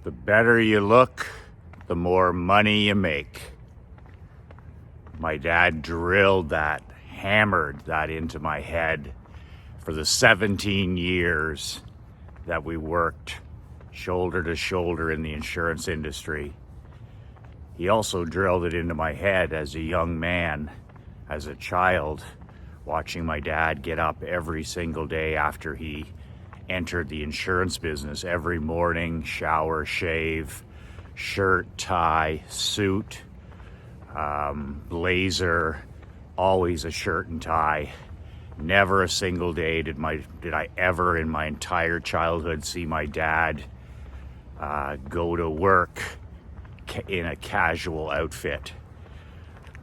The better you look, the more money you make. My dad drilled that, hammered that into my head for the 17 years that we worked shoulder to shoulder in the insurance industry. He also drilled it into my head as a young man, as a child, watching my dad get up every single day after he entered the insurance business. Every morning, shower, shave, shirt, tie, suit, blazer, always a shirt and tie. Never a single day did I ever in my entire childhood see my dad go to work in a casual outfit.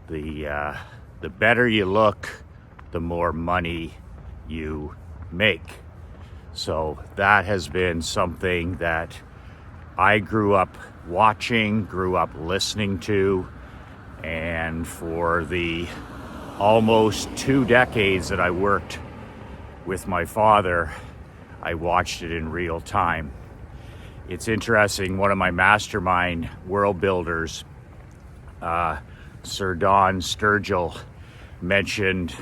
The better you look, the more money you make. So that has been something that I grew up watching, grew up listening to, and for the almost 2 decades that I worked with my father, I watched it in real time. It's interesting, one of my mastermind world builders, Sir Don Sturgill, mentioned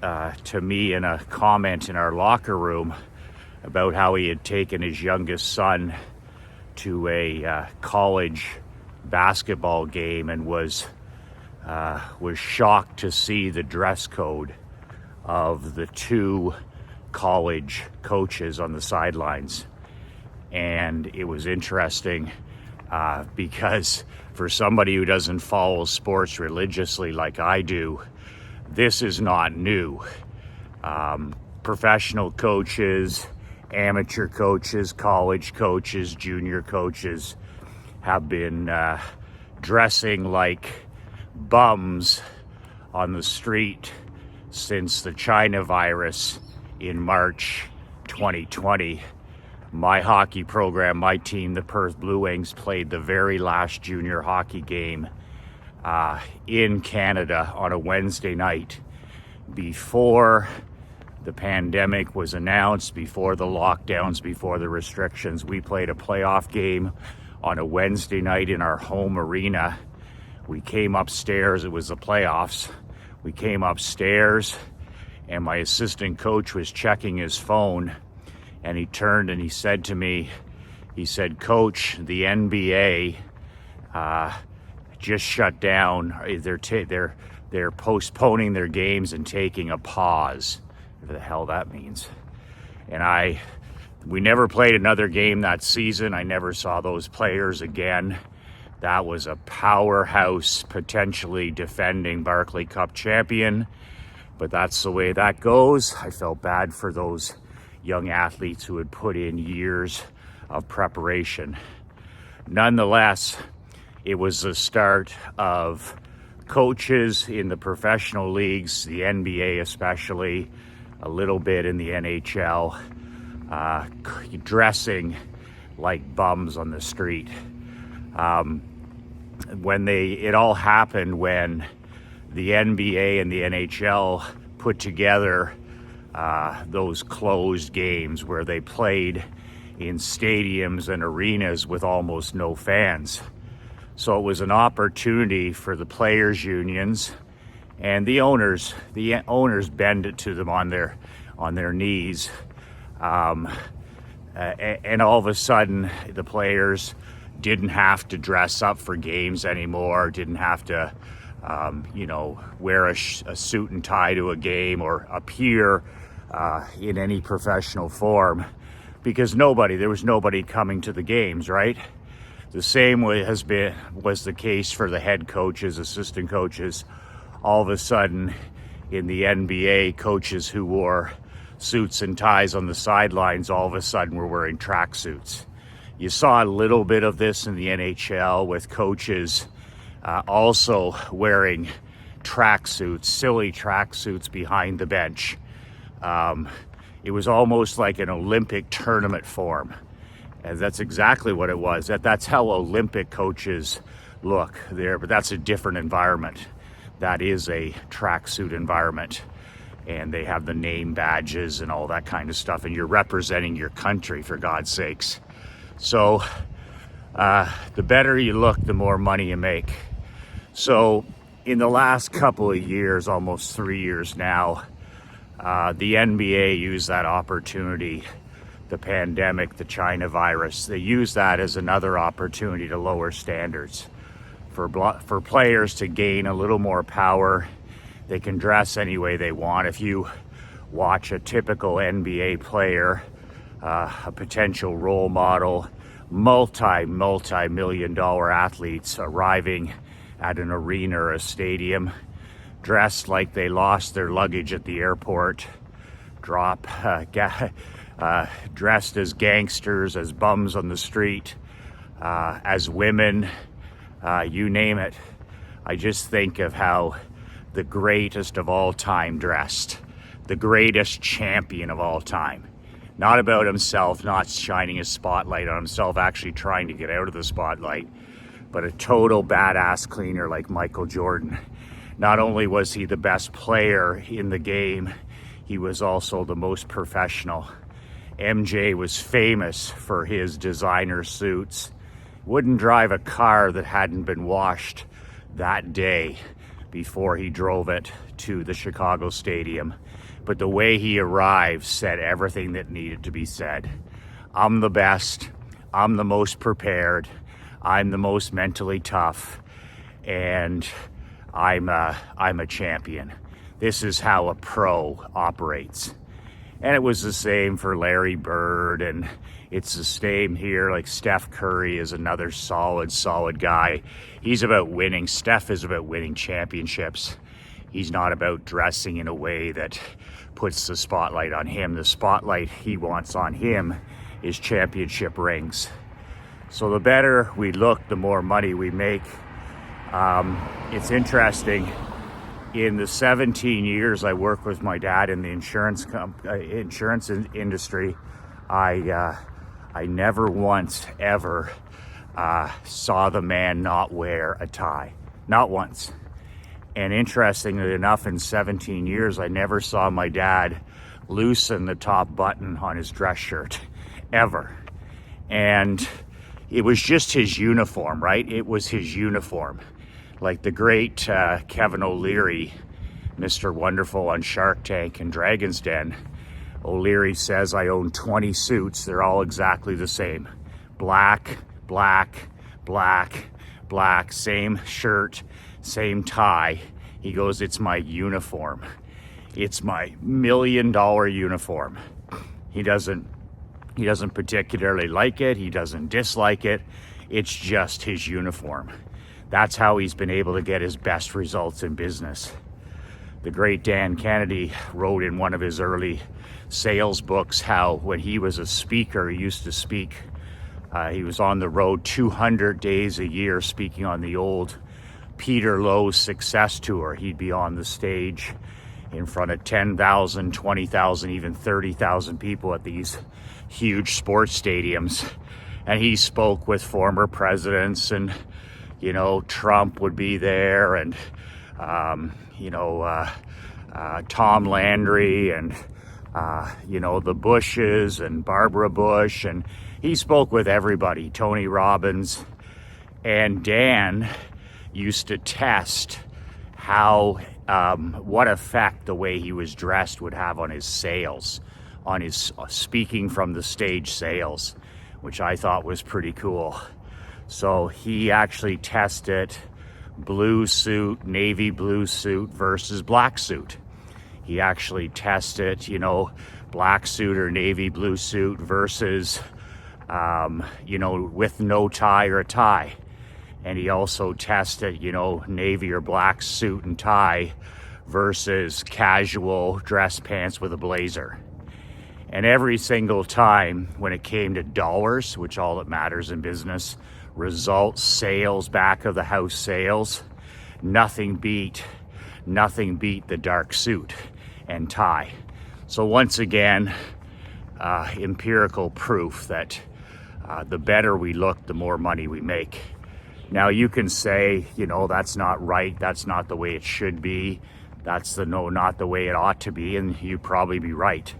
to me in a comment in our locker room about how he had taken his youngest son to a college basketball game and was shocked to see the dress code of the 2 college coaches on the sidelines. And it was interesting because for somebody who doesn't follow sports religiously like I do, this is not new. Professional coaches, amateur coaches, college coaches, junior coaches have been dressing like bums on the street since the China virus in March 2020. My hockey program, my team, the Perth Blue Wings, played the very last junior hockey game in Canada on a Wednesday night before the pandemic was announced, before the lockdowns, before the restrictions. We played a playoff game on a Wednesday night in our home arena. We came upstairs, it was the playoffs. We came upstairs and my assistant coach was checking his phone, and he turned and he said to me, he said, "Coach, the NBA just shut down. They're postponing their games and taking a pause." Whatever the hell that means. And we never played another game that season. I never saw those players again. That was a powerhouse, potentially defending Barclay Cup champion, but that's the way that goes. I felt bad for those young athletes who had put in years of preparation. Nonetheless, it was the start of coaches in the professional leagues, the NBA especially, a little bit in the NHL, dressing like bums on the street. It all happened when the NBA and the NHL put together those closed games where they played in stadiums and arenas with almost no fans. So it was an opportunity for the players' unions and the owners. The owners bend it to them on their knees, and all of a sudden the players didn't have to dress up for games anymore, didn't have to wear a suit and tie to a game or appear in any professional form, because there was nobody coming to the games, right? The same way was the case for the head coaches, assistant coaches. All of a sudden in the NBA, coaches who wore suits and ties on the sidelines all of a sudden were wearing tracksuits. You saw a little bit of this in the NHL with coaches also wearing tracksuits, silly tracksuits behind the bench. It was almost like an Olympic tournament form. And that's exactly what it was. That's how Olympic coaches look there, but that's a different environment. That is a tracksuit environment. And they have the name badges and all that kind of stuff. And you're representing your country, for God's sakes. So The better you look, the more money you make. So in the last couple of years, almost 3 years now, the NBA used that opportunity, the pandemic, the China virus. They used that as another opportunity to lower standards for players to gain a little more power. They can dress any way they want. If you watch a typical NBA player, a potential role model, multi-million dollar athletes arriving at an arena or a stadium, dressed like they lost their luggage at the airport, dressed as gangsters, as bums on the street, as women, you name it. I just think of how the greatest of all time dressed, the greatest champion of all time. Not about himself, not shining a spotlight on himself, actually trying to get out of the spotlight, but a total badass cleaner like Michael Jordan. Not only was he the best player in the game, he was also the most professional. MJ was famous for his designer suits. Wouldn't drive a car that hadn't been washed that day before he drove it to the Chicago stadium. But the way he arrived said everything that needed to be said. I'm the best. I'm the most prepared. I'm the most mentally tough. And I'm a champion. This is how a pro operates. And it was the same for Larry Bird, and it's the same here. Like Steph Curry is another solid guy. He's about winning. Steph is about winning championships. He's not about dressing in a way that puts the spotlight on him. The spotlight he wants on him is championship rings. So the better we look, the more money we make. It's interesting. In the 17 years I worked with my dad in the insurance industry, I never once ever saw the man not wear a tie. Not once. And interestingly enough, in 17 years, I never saw my dad loosen the top button on his dress shirt, ever. And it was just his uniform, right? It was his uniform. Like the great Kevin OLeary, Mr. Wonderful on Shark Tank and Dragon's Den. OLeary says, I own 20 suits. They're all exactly the same. Black, black, black, black, same shirt, same tie. He goes, it's my uniform. It's my $1 million uniform. He doesn't particularly like it. He doesn't dislike it. It's just his uniform. That's how he's been able to get his best results in business. The great Dan Kennedy wrote in one of his early sales books how when he was a speaker, he used to speak. He was on the road 200 days a year speaking on the old Peter Lowe's Success Tour. He'd be on the stage in front of 10,000, 20,000, even 30,000 people at these huge sports stadiums. And he spoke with former presidents, and Trump would be there, and Tom Landry, and the Bushes and Barbara Bush, and he spoke with everybody, Tony Robbins. And Dan used to test how what effect the way he was dressed would have on his sales, on his speaking from the stage sales, which I thought was pretty cool. So he actually tested blue suit, navy blue suit versus black suit. He actually tested, black suit or navy blue suit versus, with no tie or a tie. And he also tested, navy or black suit and tie versus casual dress pants with a blazer. And every single time when it came to dollars, which all that matters in business, results, sales, back of the house sales, nothing beat the dark suit and tie. So once again, empirical proof that the better we look, the more money we make. Now you can say, that's not right, that's not the way it should be, that's not the way it ought to be, and you'd probably be right.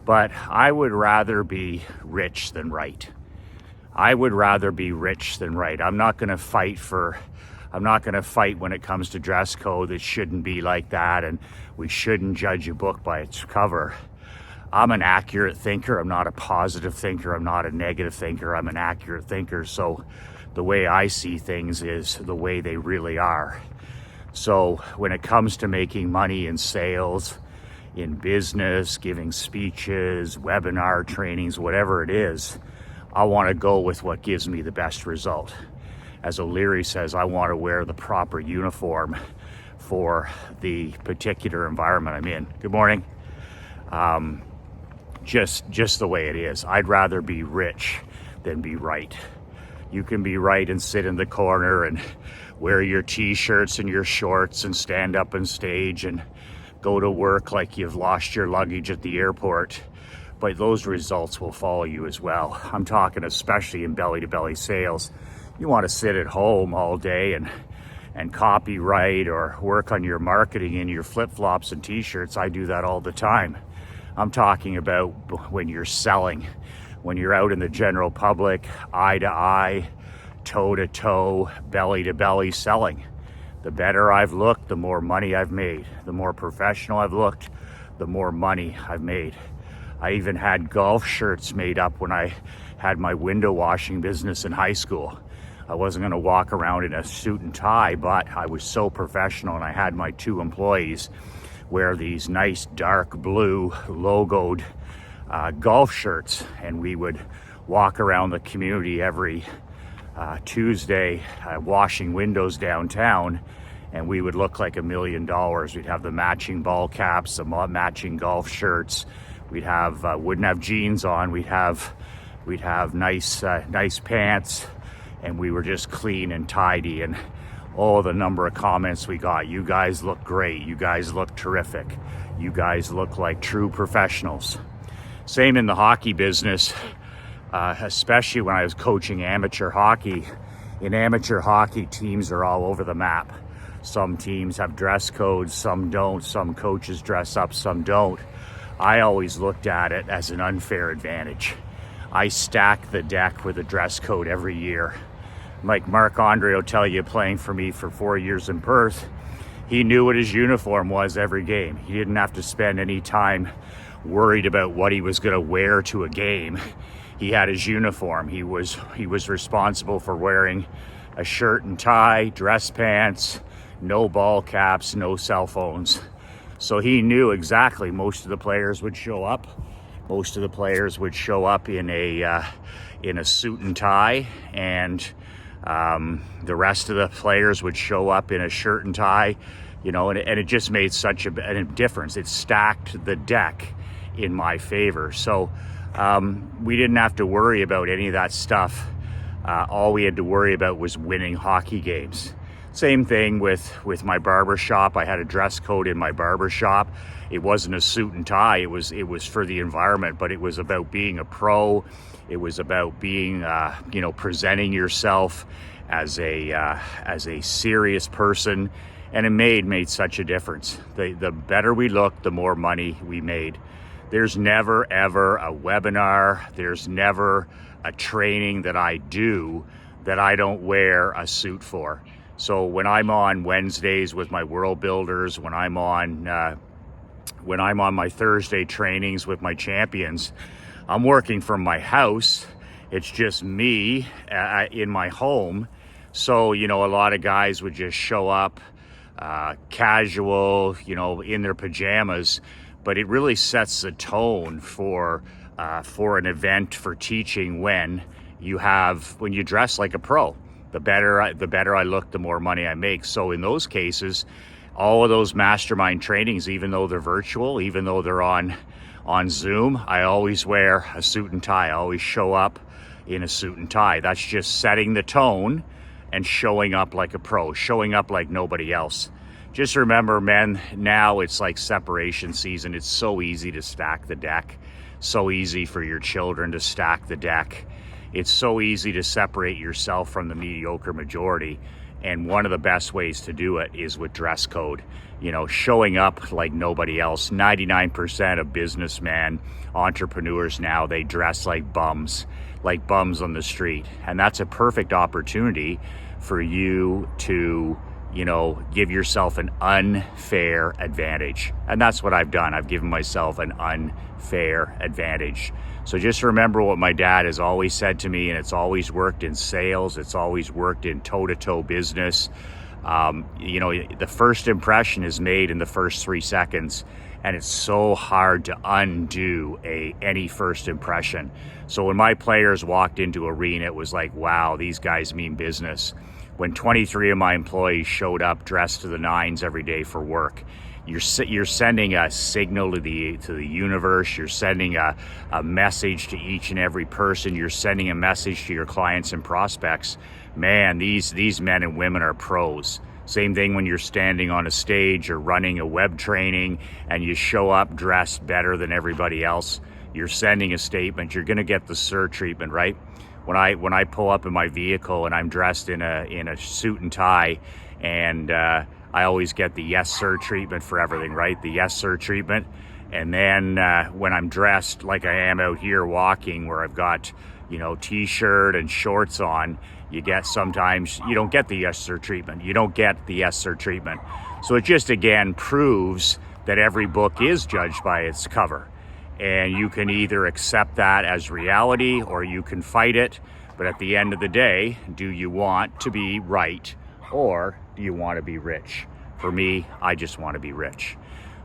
But I would rather be rich than right. I would rather be rich than right. I'm not going to fight when it comes to dress code. It shouldn't be like that, and we shouldn't judge a book by its cover. I'm an accurate thinker. I'm not a positive thinker. I'm not a negative thinker. I'm an accurate thinker. So the way I see things is the way they really are. So when it comes to making money in sales, in business, giving speeches, webinar trainings, whatever it is, I want to go with what gives me the best result. As OLeary says, I want to wear the proper uniform for the particular environment I'm in. Good morning. Just the way it is. I'd rather be rich than be right. You can be right and sit in the corner and wear your t-shirts and your shorts and stand up on stage and go to work like you've lost your luggage at the airport, but those results will follow you as well. I'm talking especially in belly-to-belly sales. You want to sit at home all day and copyright or work on your marketing in your flip-flops and t-shirts. I do that all the time. I'm talking about when you're selling, when you're out in the general public, eye to eye, toe to toe, belly to belly selling. The better I've looked, the more money I've made. The more professional I've looked, the more money I've made. I even had golf shirts made up when I had my window washing business in high school. I wasn't going to walk around in a suit and tie, but I was so professional, and I had my 2 employees wear these nice dark blue logoed golf shirts, and we would walk around the community every Tuesday washing windows downtown, and we would look like $1 million. We'd have the matching ball caps, the matching golf shirts. We'd have wouldn't have jeans on. We'd have nice pants, and we were just clean and tidy. And the number of comments we got. You guys look great. You guys look terrific. You guys look like true professionals. Same in the hockey business, especially when I was coaching amateur hockey. In amateur hockey, teams are all over the map. Some teams have dress codes, some don't. Some coaches dress up, some don't. I always looked at it as an unfair advantage. I stack the deck with a dress code every year. Like Marc-Andre will tell you, playing for me for 4 years in Perth, he knew what his uniform was every game. He didn't have to spend any time worried about what he was going to wear to a game. He had his uniform. He was responsible for wearing a shirt and tie, dress pants, no ball caps, no cell phones. So he knew exactly most of the players would show up. Most of the players would show up in a suit and tie, and the rest of the players would show up in a shirt and tie, and it just made such a difference. It stacked the deck in my favor. So we didn't have to worry about any of that stuff. All we had to worry about was winning hockey games. Same thing with my barber shop. I had a dress code in my barber shop. It wasn't a suit and tie. It was for the environment, but it was about being a pro. It was about being, presenting yourself as a serious person, and it made such a difference. The better we looked, the more money we made. There's never ever a webinar. There's never a training that I do that I don't wear a suit for. So when I'm on Wednesdays with my world builders, when I'm on my Thursday trainings with my champions, I'm working from my house. It's just me in my home. So, a lot of guys would just show up casual, in their pajamas, but it really sets the tone for an event, for teaching, when you dress like a pro. The better I look, the more money I make. So in those cases, all of those mastermind trainings, even though they're virtual, even though they're on Zoom, I always wear a suit and tie. I always show up in a suit and tie. That's just setting the tone and showing up like a pro, showing up like nobody else. Just remember, men, now it's like separation season. It's so easy to stack the deck. So easy for your children to stack the deck. It's so easy to separate yourself from the mediocre majority. And one of the best ways to do it is with dress code. Showing up like nobody else. 99% of businessmen, entrepreneurs now, they dress like bums. like bums on the street. And that's a perfect opportunity for you to, give yourself an unfair advantage. And that's what I've done. I've given myself an unfair advantage. So just remember what my dad has always said to me, and it's always worked in sales. It's always worked in toe-to-toe business. The first impression is made in the first 3 seconds, and it's so hard to undo any first impression. So when my players walked into arena, it was like, wow, these guys mean business. When 23 of my employees showed up dressed to the nines every day for work, you're sending a signal to the universe. You're sending a message to each and every person. You're sending a message to your clients and prospects. Man, these men and women are pros. Same thing when you're standing on a stage or running a web training and you show up dressed better than everybody else. You're sending a statement. You're going to get the sir treatment, right? When I pull up in my vehicle and I'm dressed in a suit and tie, and I always get the yes sir treatment for everything, right? The yes sir treatment. And then when I'm dressed like I am out here walking, where I've got t-shirt and shorts on, you don't get the yes sir treatment. You don't get the yes sir treatment. So it just again proves that every book is judged by its cover. And you can either accept that as reality or you can fight it. But at the end of the day, do you want to be right or do you want to be rich? For me, I just want to be rich.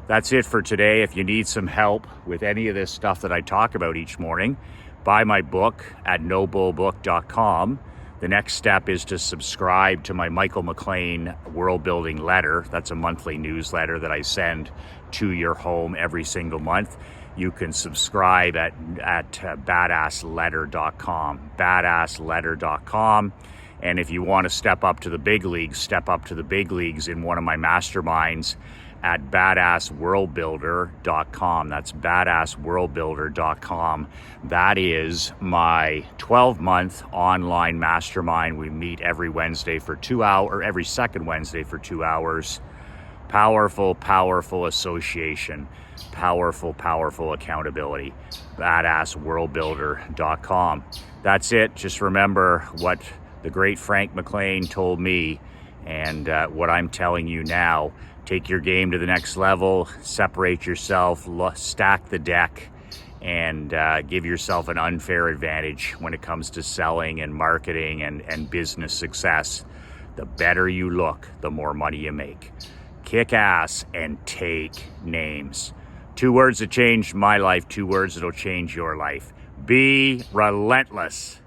That's it for today. If you need some help with any of this stuff that I talk about each morning, buy my book at nobullbook.com. The next step is to subscribe to my Michael McLean World Building Letter. That's a monthly newsletter that I send to your home every single month. You can subscribe at badassletter.com, badassletter.com. And if you want to step up to the big leagues in one of my masterminds at badassworldbuilder.com. That's badassworldbuilder.com. That is my 12-month online mastermind. We meet every Wednesday for 2 hours, or every second Wednesday for 2 hours. Powerful, powerful association. Powerful, powerful accountability. Badassworldbuilder.com. That's it. Just remember what the great Frank McLean told me, and what I'm telling you now. Take your game to the next level, separate yourself, stack the deck, and give yourself an unfair advantage when it comes to selling and marketing and business success. The better you look, the more money you make. Kick ass and take names. 2 words that changed my life, 2 words that'll change your life. Be relentless.